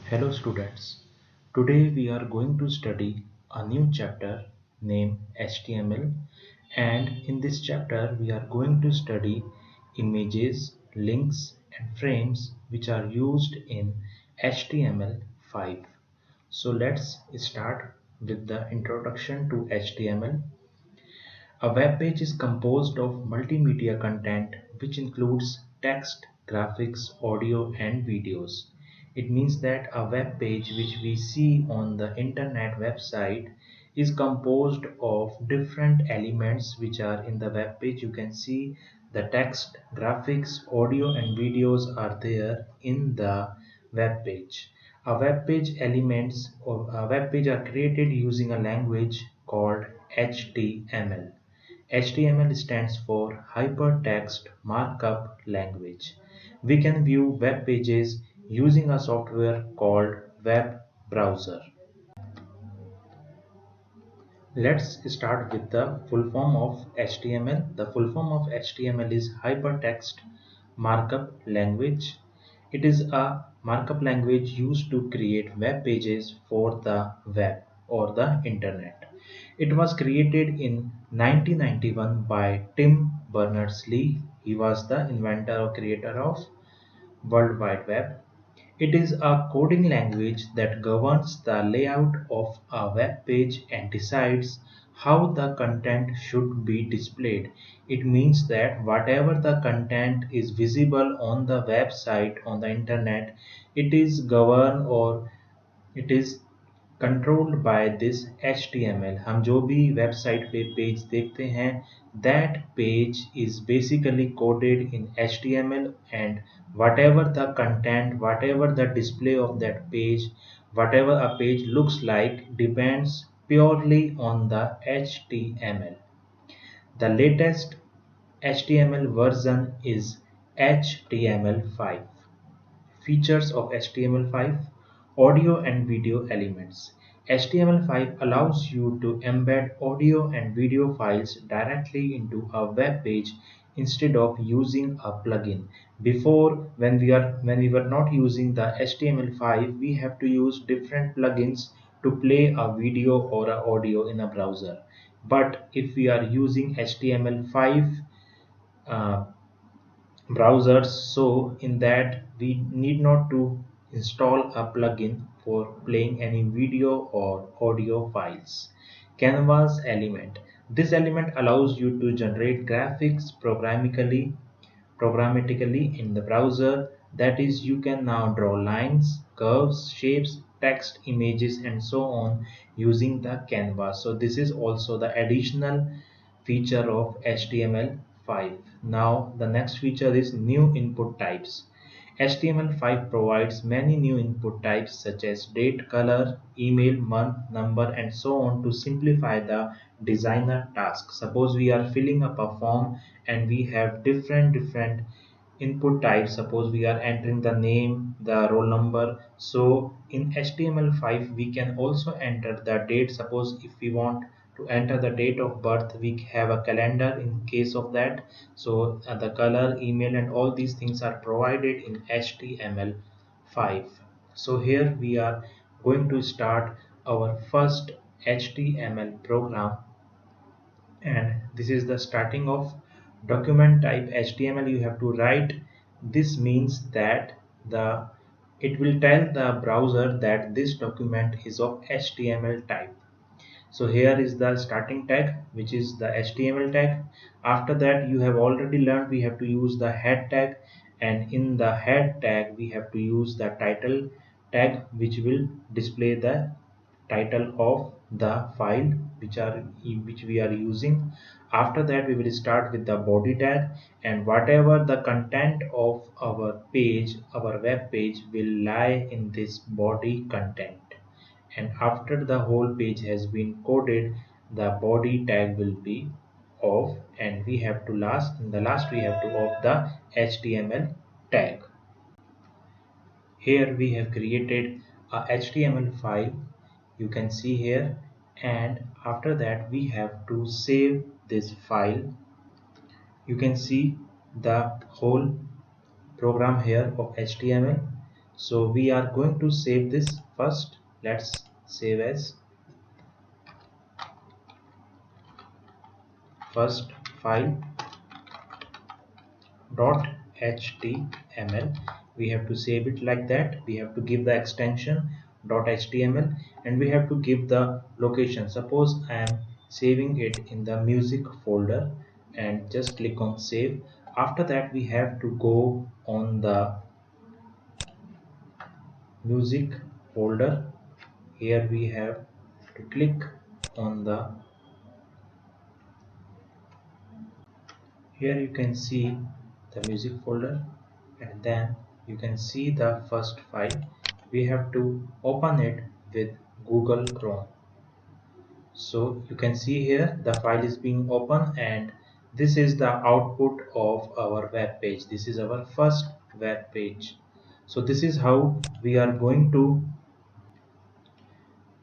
Hello students. Today we are going to study a new chapter named HTML, and in this chapter we are going to study images, links and frames which are used in HTML5. So let's start with the introduction to HTML. A web page is composed of multimedia content which includes text, graphics, audio, and videos. It means that a web page which we see on the internet website is composed of different elements which are in the web page. You can see the text, graphics, audio, and videos are there in the web page. A web page elements or a web page are created using a language called HTML. HTML stands for Hypertext Markup Language. We can view web pages using a software called web browser. Let's start with the full form of HTML. The full form of HTML is Hypertext Markup Language. It is a markup language used to create web pages for the web or the internet. It was created in 1991 by Tim Berners-Lee. He was the inventor or creator of World Wide Web. It is a coding language that governs the layout of a web page and decides how the content should be displayed. It means that whatever the content is visible on the website on the internet, it is governed or it is controlled by this HTML. हम जो भी website पे page देखते हैं that page is basically coded in HTML, and whatever the content, whatever the display of that page, whatever a page looks like depends purely on the HTML. The latest HTML version is HTML5. Features of HTML5: audio and video elements. HTML5 allows you to embed audio and video files directly into a web page instead of using a plugin. Before, when we were not using the HTML5, we have to use different plugins to play a video or a audio in a browser. But if we are using HTML5 uh, browsers, so in that we need not to install a plugin for playing any video or audio files. Canvas element: this element allows you to generate graphics programmatically in the browser. That is, you can now draw lines, curves, shapes, text, images and so on using the canvas. So this is also the additional feature of HTML5. Now the next feature is new input types. HTML5 provides many new input types such as date, color, email, month, number and so on to simplify the designer task. Suppose we are filling up a form and we have different input types. Suppose we are entering the name, the roll number. So in HTML5 we can also enter the date. Suppose if we want to enter the date of birth, we have a calendar in case of that. So the color, email and all these things are provided in HTML5. So here we are going to start our first HTML program, and this is the starting of document type HTML. You have to write. This means that the it will tell the browser that this document is of HTML type. So here is the starting tag, which is the HTML tag. After that, you have already learned we have to use the head tag, and in the head tag we have to use the title tag, which will display the title of the file which we are using. After that, we will start with the body tag, and whatever the content of our page, our web page will lie in this body content. And after the whole page has been coded, the body tag will be off, and we have to last in the last we have to off the HTML tag. Here we have created a HTML file, you can see here, and after that we have to save this file. You can see the whole program here of HTML. So we are going to save this first. Let's save as first file dot html. We have to save it like that. We have to give the extension dot html, and we have to give the location. Suppose I am saving it in the music folder, and just click on save. After that, we have to go on the music folder. Here we have to click on the, here you can see the music folder, and then you can see the first file. We have to open it with Google Chrome. So you can see here the file is being opened, and this is the output of our web page. This is our first web page. So this is how we are going to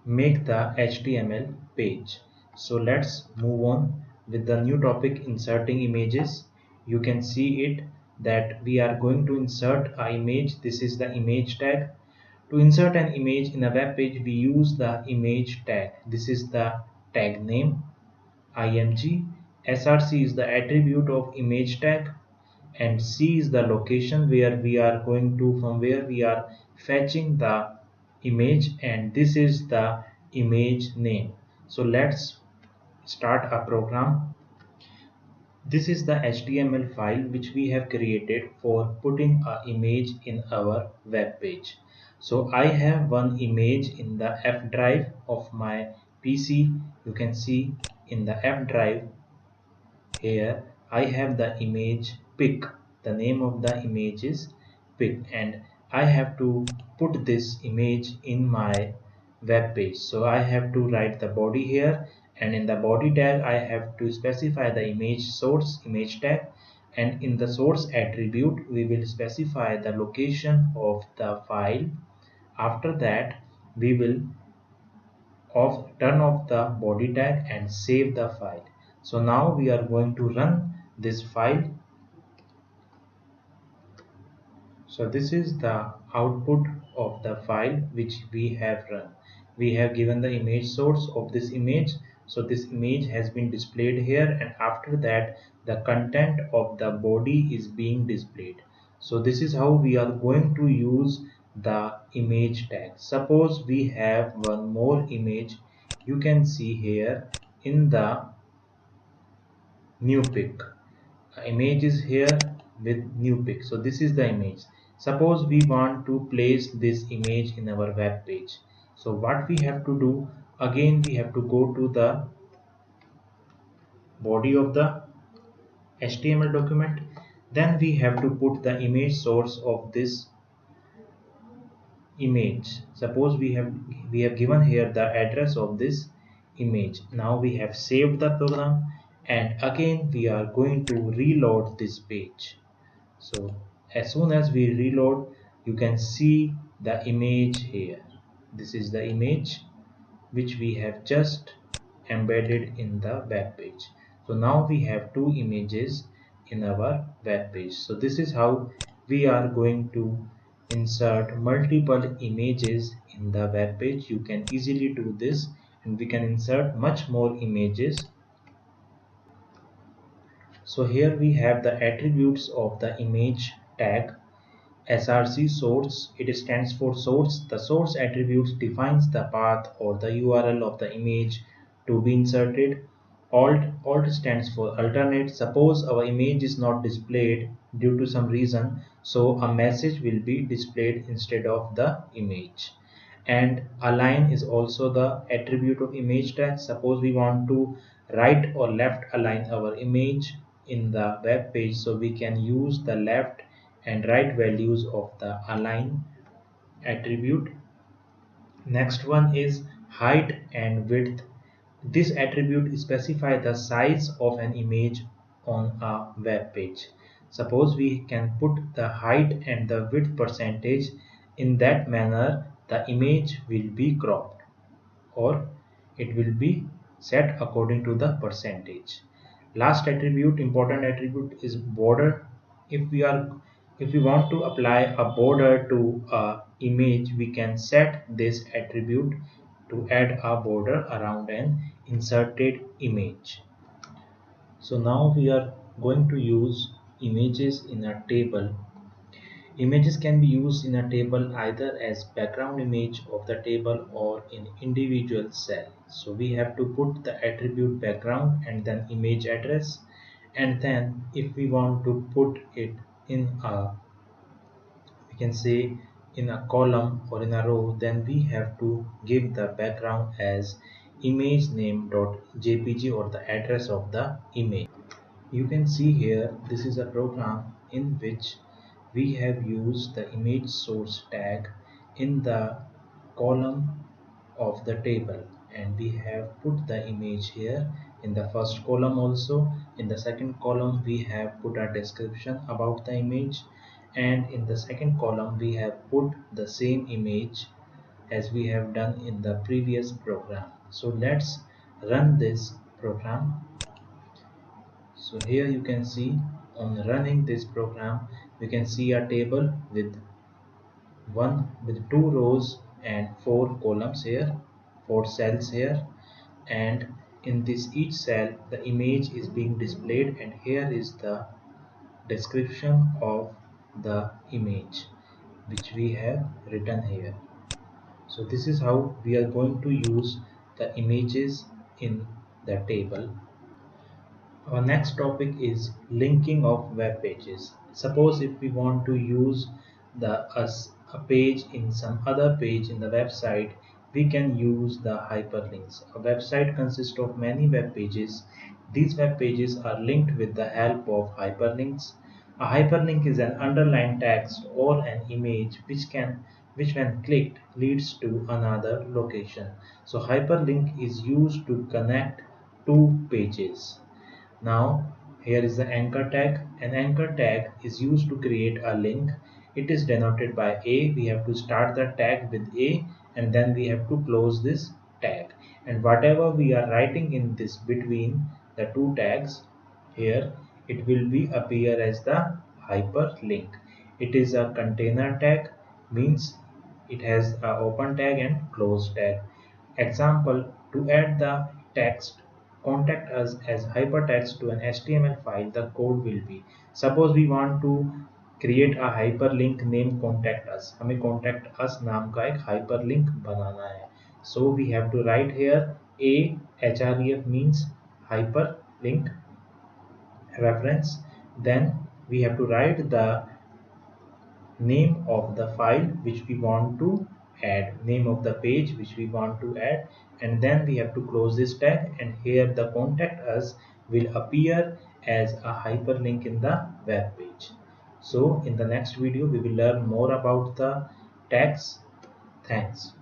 make the HTML page. So let's move on with the new topic, inserting images. You can see it that we are going to insert an image. This is the image tag. To insert an image in a web page, we use the image tag. This is the tag name, img. src is the attribute of image tag, and C is the location where we are going to, from where we are fetching the image, and this is the image name. So let's start a program. This is the HTML file which we have created for putting an image in our web page. So I have one image in the F drive of my PC. You can see in the F drive here I have the image pic. The name of the image is pic, and I have to put this image in my web page. So I have to write the body here, and in the body tag I have to specify the image source image tag, and in the source attribute we will specify the location of the file. After that, we will turn off the body tag and save the file. So now we are going to run this file. So this is the output of the file which we have run. We have given the image source of this image. So this image has been displayed here, and after that the content of the body is being displayed. So this is how we are going to use the image tag. Suppose we have one more image. You can see here in the new pic. Image is here with new pic. So this is the image. Suppose we want to place this image in our web page. So what we have to do, again we have to go to the body of the HTML document. Then we have to put the image source of this image. Suppose we have given here the address of this image. Now we have saved the program, and again we are going to reload this page. So as soon as we reload, you can see the image here. This is the image which we have just embedded in the web page. So now we have two images in our web page. So this is how we are going to insert multiple images in the web page. You can easily do this, and we can insert much more images. So here we have the attributes of the image tag. SRC source, it stands for source. The source attribute defines the path or the URL of the image to be inserted. Alt stands for alternate. Suppose our image is not displayed due to some reason, so a message will be displayed instead of the image. And align is also the attribute of image tag. Suppose we want to right or left align our image in the web page, so we can use the left and right values of the align attribute. Next one is height and width. This attribute specifies the size of an image on a web page. Suppose we can put the height and the width percentage. In that manner the image will be cropped, or it will be set according to the percentage. Last attribute, important attribute, is border. If we want to apply a border to a image, we can set this attribute to add a border around an inserted image. So now we are going to use images in a table. Images can be used in a table either as background image of the table or in individual cell. So we have to put the attribute background and then image address, and then if we want to put it in a, we can say, in a column or in a row, then we have to give the background as image name.jpg or the address of the image. You can see here this is a program in which we have used the image source tag in the column of the table, and we have put the image here in the first column. Also in the second column we have put a description about the image, and in the second column we have put the same image as we have done in the previous program. So let's run this program. So here you can see, on running this program, we can see a table with two rows and four columns here, four cells here, and in this each cell the image is being displayed, and here is the description of the image which we have written here. So this is how we are going to use the images in the table. Our next topic is linking of web pages. Suppose if we want to use a page in some other page in the website, we can use the hyperlinks. A website consists of many web pages. These web pages are linked with the help of hyperlinks. A hyperlink is an underlined text or an image which when clicked leads to another location. So hyperlink is used to connect two pages. Now here is the anchor tag. An anchor tag is used to create a link. It is denoted by A. We have to start the tag with A, and then we have to close this tag. And whatever we are writing in this between the two tags here, it will be appear as the hyperlink. It is a container tag, means it has a open tag and close tag. Example, to add the text contact us as hypertext to an HTML file, the code will be, suppose we want to create a hyperlink name contact us, हमें contact us नाम का एक hyperlink बनाना है. So we have to write here a href means hyperlink reference. Then we have to write the name of the file which we want to add, name of the page which we want to add, and then we have to close this tag, and here the contact us will appear as a hyperlink in the web page. So in the next video we will learn more about the tags. Thanks.